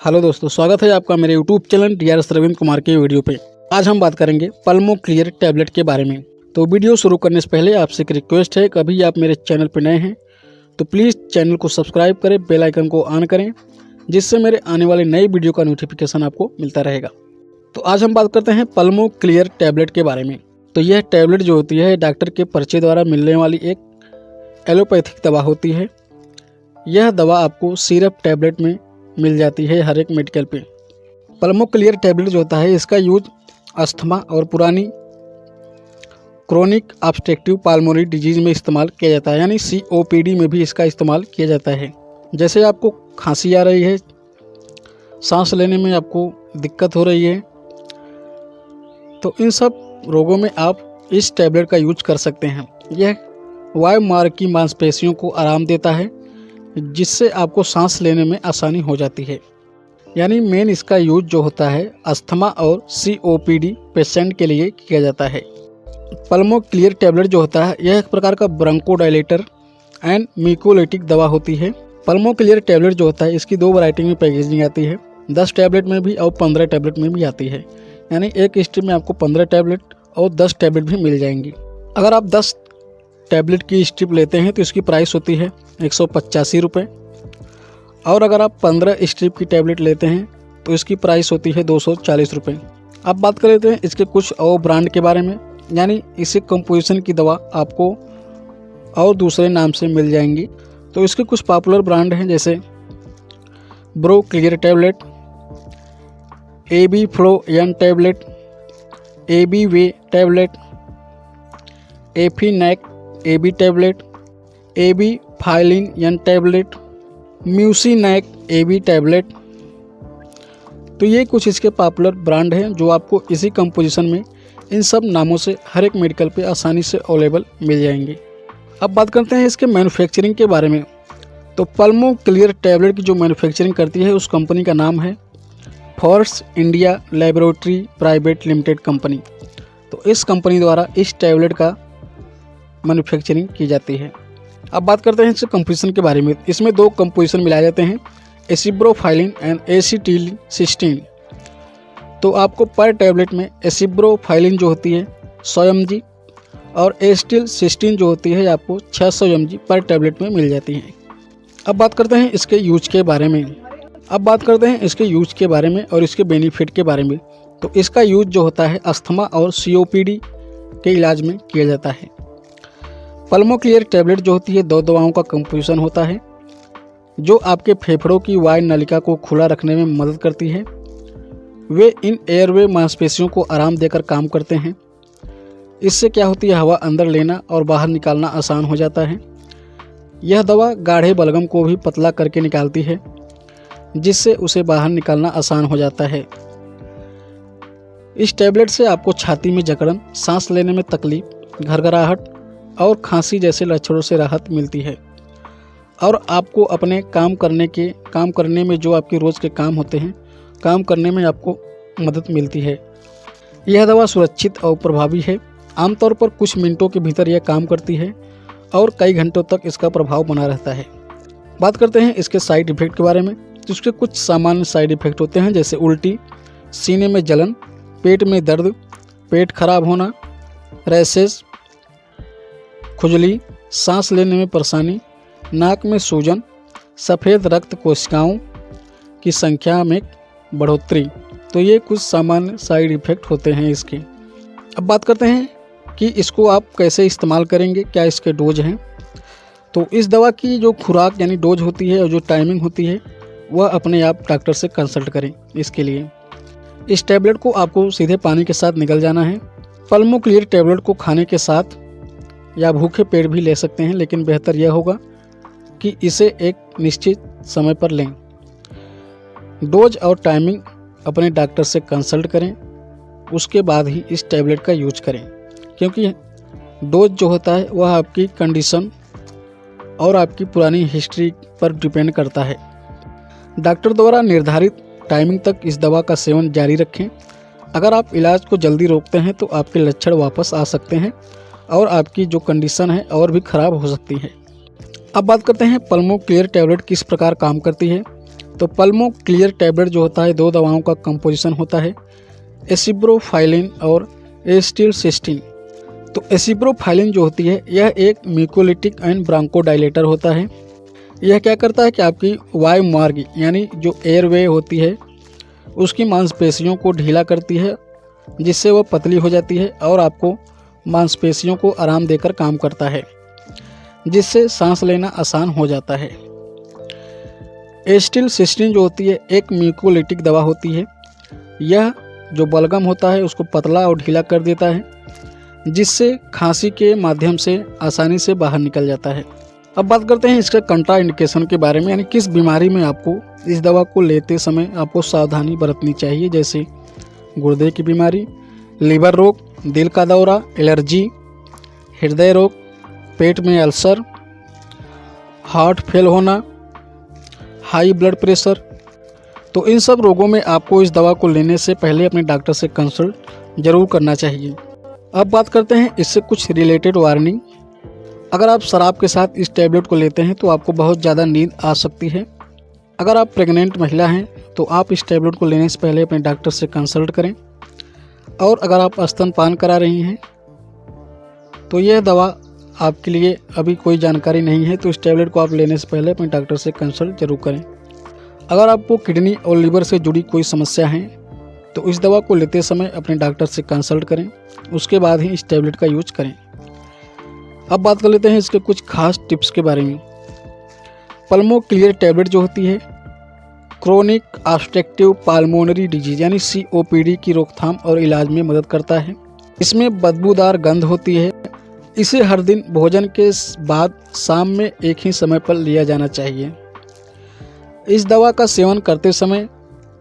Hello दोस्तों, स्वागत है आपका मेरे YouTube channel DRS Ravindra Kumar के वीडियो पे। आज हम बात करेंगे पल्मो क्लियर टैबलेट के बारे में। तो वीडियो शुरू करने से पहले आपसे एक रिक्वेस्ट है, कभी आप मेरे चैनल पर नए हैं तो प्लीज़ चैनल को सब्सक्राइब करें, बेल आइकन को ऑन करें, जिससे मेरे आने वाले नए वीडियो का नोटिफिकेशन आपको मिलता रहेगा। तो आज हम बात करते हैं पल्मो क्लियर टैबलेट के बारे में। तो यह टैबलेट जो होती है डॉक्टर के पर्चे द्वारा मिलने वाली एक एलोपैथिक दवा होती है। यह दवा आपको सिरप टैबलेट में मिल जाती है हर एक मेडिकल पे। पल्मो क्लियर टैबलेट जो होता है इसका यूज अस्थमा और पुरानी क्रोनिक ऑब्स्ट्रक्टिव पाल्मोनरी डिजीज में इस्तेमाल किया जाता है, यानी COPD में भी इसका इस्तेमाल किया जाता है। जैसे आपको खांसी आ रही है, सांस लेने में आपको दिक्कत हो रही है, तो इन सब रोगों में आप इस टैबलेट का यूज कर सकते हैं। यह वायुमार्ग की मांसपेशियों को आराम देता है, जिससे आपको सांस लेने में आसानी हो जाती है। यानी मेन इसका यूज जो होता है अस्थमा और COPD पेशेंट के लिए किया जाता है। पल्मो क्लियर टैबलेट जो होता है यह एक प्रकार का ब्रोंकोडायलेटर एंड म्यूकोलाइटिक दवा होती है। पल्मो क्लियर टैबलेट जो होता है इसकी 2 वैरायटी में पैकेजिंग आती है, 10 टैबलेट में भी और 15 टैबलेट में भी आती है। यानी एक स्ट्रिप में आपको 15 टैबलेट और 10 टैबलेट भी मिल जाएंगी। अगर आप 10 टैबलेट की स्ट्रिप लेते हैं तो इसकी प्राइस होती है 185 रुपये, और अगर आप 15 स्ट्रिप की टैबलेट लेते हैं तो इसकी प्राइस होती है 240 रुपये। अब बात कर लेते हैं इसके कुछ और ब्रांड के बारे में, यानी इसी कंपोजिशन की दवा आपको और दूसरे नाम से मिल जाएंगी। तो इसके कुछ पॉपुलर ब्रांड हैं, जैसे ब्रो क्लियर tablet, AB flo N tablet, AB way tablet, एफीनैक AB tablet, AB phylline N tablet, Mucinac AB tablet. तो ये कुछ इसके पॉपुलर ब्रांड हैं जो आपको इसी कंपोजिशन में इन सब नामों से हर एक मेडिकल पे आसानी से अवेलेबल मिल जाएंगे। अब बात करते हैं इसके मैन्युफैक्चरिंग के बारे में। तो पल्मो क्लियर टैबलेट की जो मैन्युफैक्चरिंग करती है उस कंपनी का नाम है Force India laboratory private limited company. तो इस कंपनी द्वारा इस टैबलेट का मैन्युफैक्चरिंग की जाती है। अब बात करते हैं इसके कंपोजिशन के बारे में। इसमें 2 कंपोजिशन मिलाए जाते हैं, एसिब्रोफाइलिन एंड एसिटिलसिस्टीन। तो आपको पर टैबलेट में एसिब्रोफाइलिन जो होती है 100 mg और एसिटिलसिस्टीन जो होती है आपको 600 mg पर टैबलेट में मिल जाती है। अब बात करते हैं इसके यूज के बारे में। और इसके बेनिफिट के बारे में। तो इसका यूज जो होता है अस्थमा और COPD के इलाज में किया जाता है। पल्मो क्लियर टैबलेट जो होती है 2 दवाओं का कंपोजिशन होता है, जो आपके फेफड़ों की वायु नलिका को खुला रखने में मदद करती है। वे इन एयरवे मांसपेशियों को आराम देकर काम करते हैं। इससे क्या होती है, हवा अंदर लेना और बाहर निकालना आसान हो जाता है। यह दवा गाढ़े बलगम को भी पतला करके निकालती है, जिससे उसे बाहर निकालना आसान हो जाता है। इस टैबलेट से आपको छाती में जकड़न, सांस लेने में तकलीफ, घरघराहट और खांसी जैसे लक्षणों से राहत मिलती है, और आपको अपने काम करने में जो आपके रोज़ के काम होते हैं, काम करने में आपको मदद मिलती है। यह दवा सुरक्षित और प्रभावी है। आमतौर पर कुछ मिनटों के भीतर यह काम करती है और कई घंटों तक इसका प्रभाव बना रहता है। बात करते हैं इसके साइड इफ़ेक्ट के बारे में। तो इसके कुछ सामान्य साइड इफ़ेक्ट होते हैं, जैसे उल्टी, सीने में जलन, पेट में दर्द, पेट खराब होना, रैशेज, खुजली, सांस लेने में परेशानी, नाक में सूजन, सफ़ेद रक्त कोशिकाओं की संख्या में बढ़ोतरी। तो ये कुछ सामान्य साइड इफ़ेक्ट होते हैं इसके। अब बात करते हैं कि इसको आप कैसे इस्तेमाल करेंगे, क्या इसके डोज हैं। तो इस दवा की जो खुराक यानी डोज होती है और जो टाइमिंग होती है वह अपने आप डॉक्टर से कंसल्ट करें। इसके लिए इस टैबलेट को आपको सीधे पानी के साथ निगल जाना है। पल्मो क्लियर टैबलेट को खाने के साथ या भूखे पेट भी ले सकते हैं, लेकिन बेहतर यह होगा कि इसे एक निश्चित समय पर लें। डोज और टाइमिंग अपने डॉक्टर से कंसल्ट करें, उसके बाद ही इस टैबलेट का यूज करें, क्योंकि डोज जो होता है वह आपकी कंडीशन और आपकी पुरानी हिस्ट्री पर डिपेंड करता है। डॉक्टर द्वारा निर्धारित टाइमिंग तक इस दवा का सेवन जारी रखें। अगर आप इलाज को जल्दी रोकते हैं तो आपके लक्षण वापस आ सकते हैं और आपकी जो कंडीशन है और भी ख़राब हो सकती है। अब बात करते हैं पल्मो क्लियर टैबलेट किस प्रकार काम करती है। तो पल्मो क्लियर टैबलेट जो होता है 2 दवाओं का कंपोजिशन होता है, एसिप्रोफाइलिन और एसिटिलसिस्टीन। तो एसिप्रोफाइलिन जो होती है यह एक म्यूकोलिटिक एंड ब्रांकोडाइलेटर होता है। यह क्या करता है कि आपकी वायु मार्ग यानी जो एयरवे होती है उसकी मांसपेशियों को ढीला करती है, जिससे वह पतली हो जाती है और आपको मांसपेशियों को आराम देकर काम करता है, जिससे सांस लेना आसान हो जाता है। एसिटिलसिस्टीन जो होती है एक म्यूकोलिटिक दवा होती है। यह जो बलगम होता है उसको पतला और ढीला कर देता है, जिससे खांसी के माध्यम से आसानी से बाहर निकल जाता है। अब बात करते हैं इसका कंट्रा इंडिकेशन के बारे में, यानी किस बीमारी में आपको इस दवा को लेते समय आपको सावधानी बरतनी चाहिए, जैसे गुर्दे की बीमारी, लीवर रोग, दिल का दौरा, एलर्जी, हृदय रोग, पेट में अल्सर, हार्ट फेल होना, हाई ब्लड प्रेशर। तो इन सब रोगों में आपको इस दवा को लेने से पहले अपने डॉक्टर से कंसल्ट जरूर करना चाहिए। अब बात करते हैं इससे कुछ रिलेटेड वार्निंग। अगर आप शराब के साथ इस टैबलेट को लेते हैं तो आपको बहुत ज़्यादा नींद आ सकती है। अगर आप प्रेग्नेंट महिला हैं तो आप इस टैबलेट को लेने से पहले अपने डॉक्टर से कंसल्ट करें। और अगर आप स्तनपान करा रही हैं तो यह दवा आपके लिए अभी कोई जानकारी नहीं है, तो इस टैबलेट को आप लेने से पहले अपने डॉक्टर से कंसल्ट जरूर करें। अगर आपको किडनी और लीवर से जुड़ी कोई समस्या है तो इस दवा को लेते समय अपने डॉक्टर से कंसल्ट करें, उसके बाद ही इस टैबलेट का यूज करें। अब बात कर लेते हैं इसके कुछ खास टिप्स के बारे में। पल्मो क्लियर टैबलेट जो होती है क्रोनिक ऑब्स्ट्रक्टिव पाल्मोनरी डिजीज यानी COPD की रोकथाम और इलाज में मदद करता है। इसमें बदबूदार गंध होती है। इसे हर दिन भोजन के बाद शाम में एक ही समय पर लिया जाना चाहिए। इस दवा का सेवन करते समय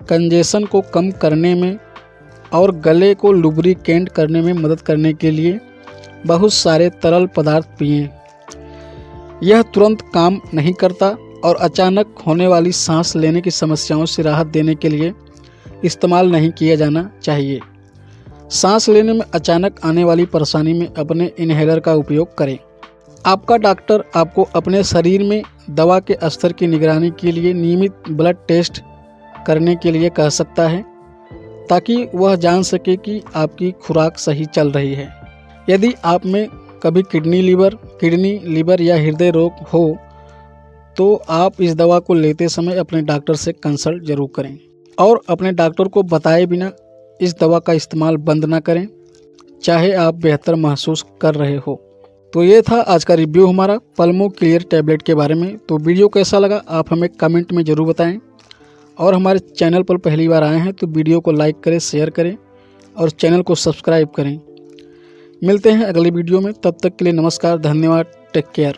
कंजेशन को कम करने में और गले को लुब्रिकेंट करने में मदद करने के लिए बहुत सारे तरल पदार्थ पिएं। यह तुरंत काम नहीं करता और अचानक होने वाली सांस लेने की समस्याओं से राहत देने के लिए इस्तेमाल नहीं किया जाना चाहिए। सांस लेने में अचानक आने वाली परेशानी में अपने इन्हेलर का उपयोग करें। आपका डॉक्टर आपको अपने शरीर में दवा के स्तर की निगरानी के लिए नियमित ब्लड टेस्ट करने के लिए कह सकता है, ताकि वह जान सके कि आपकी खुराक सही चल रही है। यदि आप में कभी किडनी लीवर या हृदय रोग हो तो आप इस दवा को लेते समय अपने डॉक्टर से कंसल्ट जरूर करें और अपने डॉक्टर को बताए बिना इस दवा का इस्तेमाल बंद ना करें, चाहे आप बेहतर महसूस कर रहे हो। तो ये था आज का रिव्यू हमारा पल्मो क्लियर टैबलेट के बारे में। तो वीडियो कैसा लगा आप हमें कमेंट में ज़रूर बताएं, और हमारे चैनल पर पहली बार आए हैं तो वीडियो को लाइक करें, शेयर करें और चैनल को सब्सक्राइब करें। मिलते हैं अगली वीडियो में, तब तक के लिए नमस्कार, धन्यवाद, टेक केयर।